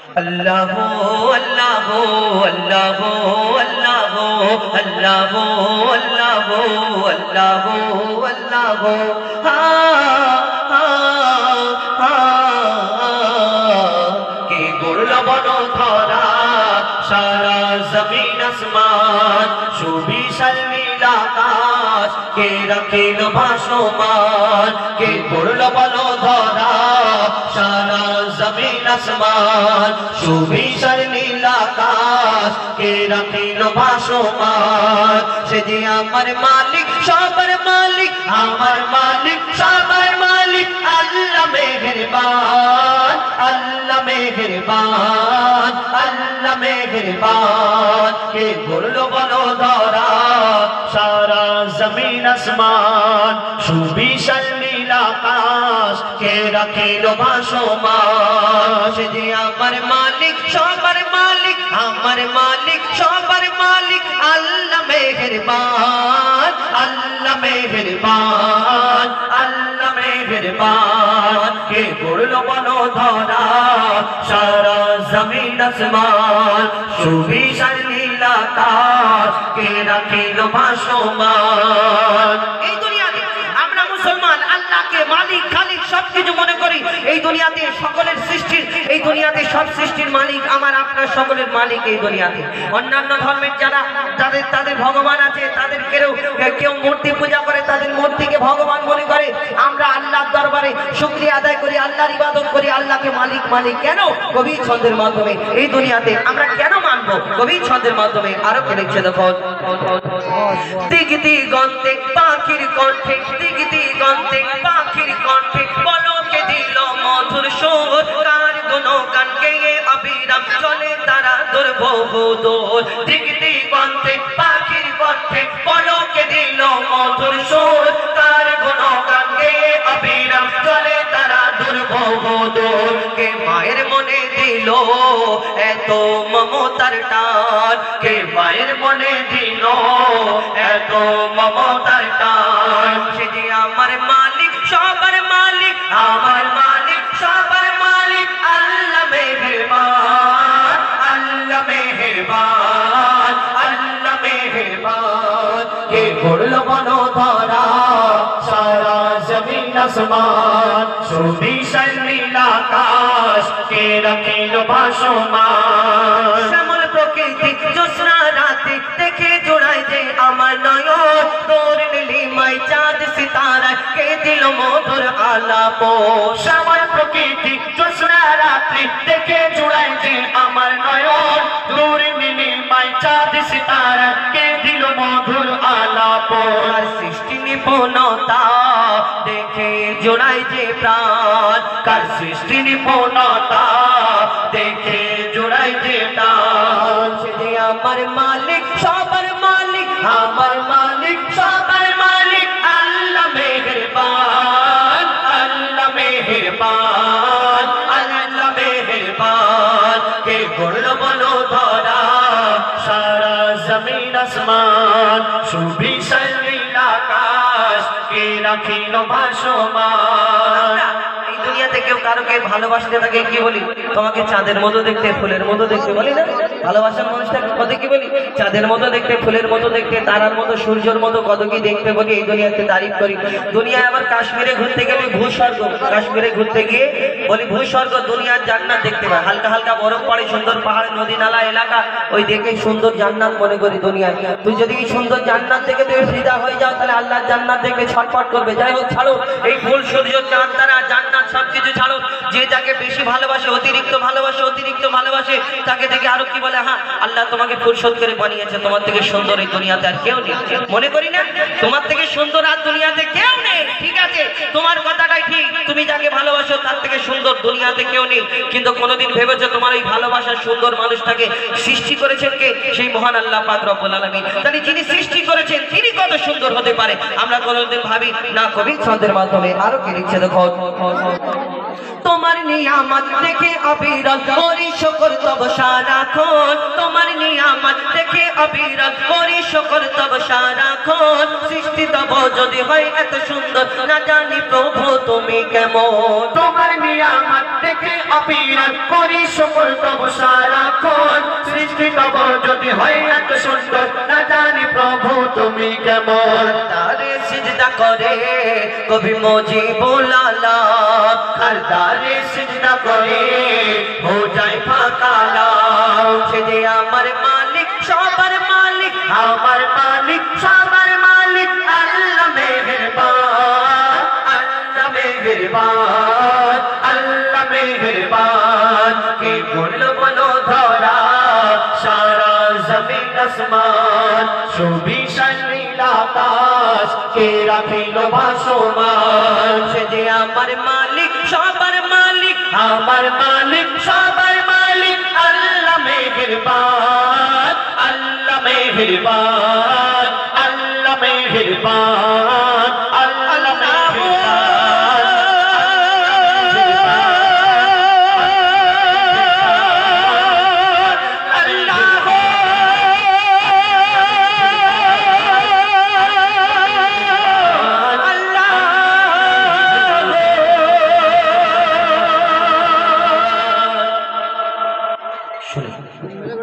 अल्लाह अल्लाह अल्लाह अल्लाह अल्लाह अल्लाह अल्लाह अल्लाह के गुरल बनो धरा सारा जमीन आसमान सुविशाल नील आकाश के रखिल भासमान के गुरल बनो धरा सारा जमीन आसमान सुविशाल नील आकाश के रखिल भासमान से जे आमार मालिक सबर मालिक आमार मालिक सबर मालिक अल्लाह मेहरबान अल्लाह मेहरबान अल्लाह मेहरबान के गुरलो बनो धरा सारा जमीन आसमान सुविशाल नील आकाश के रखिल भासमान से जे आमार मालिक सबर मालिक आमार मालिक सबर मालिक अल्लाह मेहरबान अल्लाह मेहरबान अल्लाह मेहरबान के गुरलो बनो धरा सारा जमीन आसमान सुविशाल नील आकाश के रखिल भासमान এই দুনিয়াতে আমরা মুসলমান আল্লাহকে মালিক খালিক সবকিছু মনে করি এই দুনিয়াতে সকলের সৃষ্টির এই দুনিয়াতে সব সৃষ্টির মালিক আমার আপনার সকলের মালিক এই দুনিয়াতে অন্যান্য ধর্মের যারা যাদের তাদের ভগবান আছে তাদের কেউ মূর্তি পূজা করে তাদের মূর্তিকে ভগবান মনে করে আমরা আল্লাহর দরবারে শুকরিয়া আদায় করি আল্লাহর ইবাদত করি আল্লাহকে মালিক মালিক কেন কবি ছন্দের মাধ্যমে এই দুনিয়াতে আমরা কেন মানব কবি ছন্দের মাধ্যমে আরো কে লিখছে দেখো দিগ দিগন্তে পাখির কণ্ঠে দিগ দিগন্তে পাখির কণ্ঠে বলকে দিল মধুর সুর কার গুণগান গেয়ে অবিরাম চলে তারা দুর্বহুদূর দিগ দিগন্তে পাখির কণ্ঠে বলকে দিল মধুর সুর কার গুণগান গেয়ে অবিরাম চলে তারা দুর্বহুদূর কে মায়ের মনে দিল এত মমতার টান কে মায়ের মনে দিল এত মমতার টান সে যে আমার মালিক সবার মালিক আমার মালিক সবার মালিক আল্লাহ মেহেরবান আল্লাহ মেহেরবান আল্লাহ মেহেরবান কে করল বনো ধরা সারা জমিন আসমান সুবিশাল নীল আকাশ কে রাখিল ভাসমান শ্যামল প্রকৃতি জ্যোৎস্না রাতে দেখে জোড়ায় যে আমার নয়ন তোর নীলিমায় চাঁদ সিতারা কে দিল মধুর আলাপ শ্যামল প্রকৃতি জ্যোৎস্না রাতে দেখে জোড়ায় যে আমার নয়ন তোর নীলিমায় চাঁদ সিতারা কে দিল মধুর আলাপ আর সৃষ্টি নিপুণতা দেখে জোড়ায় যে প্রাণ কার সৃষ্টি নিপুণতা দেখে জোড়ায় যে প্রাণ সে যে আমার মালিক সবার মালিক আমার মালিক সবার মালিক আল্লাহ মেহেরবান আল্লাহ মেহেরবান আল্লাহ মেহেরবান কে করল বলো ধরা সারা জমিন আসমান সুবিশাল নীল আকাশ কে রাখিল ভাসমান এই দুনিয়াতে কেউ কারোকে ভালোবাসতে থাকে কি বলি তোমাকে চাঁদের মতো দেখতে ফুলের মতো দেখতে বলি না ভালোবাসার মানুষটাকে কত কি বলি চাঁদের মতো দেখতে ফুলের মতো দেখতে তারার মতো সূর্যের মতো কত কি দেখতে বলি এই দুনিয়াতে তারিফ করি দুনিয়ায় আবার কাশ্মীরে ঘুরতে গেলে ভূস্বর্গ কাশ্মীরে ঘুরতে গিয়ে বলি ভূস্বর্গ দুনিয়ার জান্নাত দেখতে পাই হালকা হালকা বরফ পড়ে সুন্দর পাহাড় নদী নালা এলাকা ওই দেখে সুন্দর জান্নাত মনে করি দুনিয়ায় তুই যদি সুন্দর জান্নাত দেখে তুই ফিদা হয়ে যাও তাহলে আল্লাহর জান্নাত দেখে ছটফট করবে যাই হোক ছাড়ো এই ফুল সূর্য চাঁদ তারা জান্নাত সবকিছু ছাড়ো যে যাকে বেশি ভালোবাসে অতিরিক্ত ভালোবাসে তাকে দেখে আরো কি বলে হ্যাঁ আল্লাহ তোমাকে ফুরসত করে বানিয়েছে তোমার থেকে সুন্দর এই দুনিয়াতে আর কেউ নেই মনে করি না তোমার থেকে সুন্দর আর দুনিয়াতে কেউ নেই ঠিক আছে তোমার কথাটাই ঠিক তুমি যাকে ভালোবাসো তার থেকে সুন্দর দুনিয়াতে কেউ নেই কিন্তু কোনোদিন ভেবেছো তোমার এই ভালোবাসার সুন্দর মানুষটাকে সৃষ্টি করেছেন কে সেই মহান আল্লাহ পাক রব্বুল আলামিন তাহলে যিনি সৃষ্টি করেছেন তিনি কত সুন্দর হতে পারে আমরা কোনোদিন ভাবি না কবি ছন্দের মাধ্যমে আরো কি লিখছে দেখো তোমার নিয়ামত দেখে অবিরল করি শুকর তব সারাক্ষণ তোমার নিয়ামত দেখে অবিরল করি শুকর তব সারাক্ষণ সৃষ্টি তব যদি হয় এত সুন্দর না জানি প্রভু তুমি কেমন তোমার নিয়ামত দেখে অবিরল করি শুকর তব সৃষ্টি তব যদি হয় এত সুন্দর, না জানি প্রভু তুমি কেমন। তারে সিজদা করে কবি মুজিবুল আলম, আর তারে সিজদা করে হো যায় ফাঁকা লাম। সে যে আমার মালিক সবার মালিক, আমার মালিক সবার মালিক, আল্লাহ মেহেরবান, আল্লাহ মেহেরবান, আল্লাহ মেহেরবান। কে বললো বলো ধরা সারা জমিন আসমান, সুবিশাল নীল আকাশ কে রাখিল ভাসমান। সে যে আমার মালিক সবার মালিক, আমার মালিক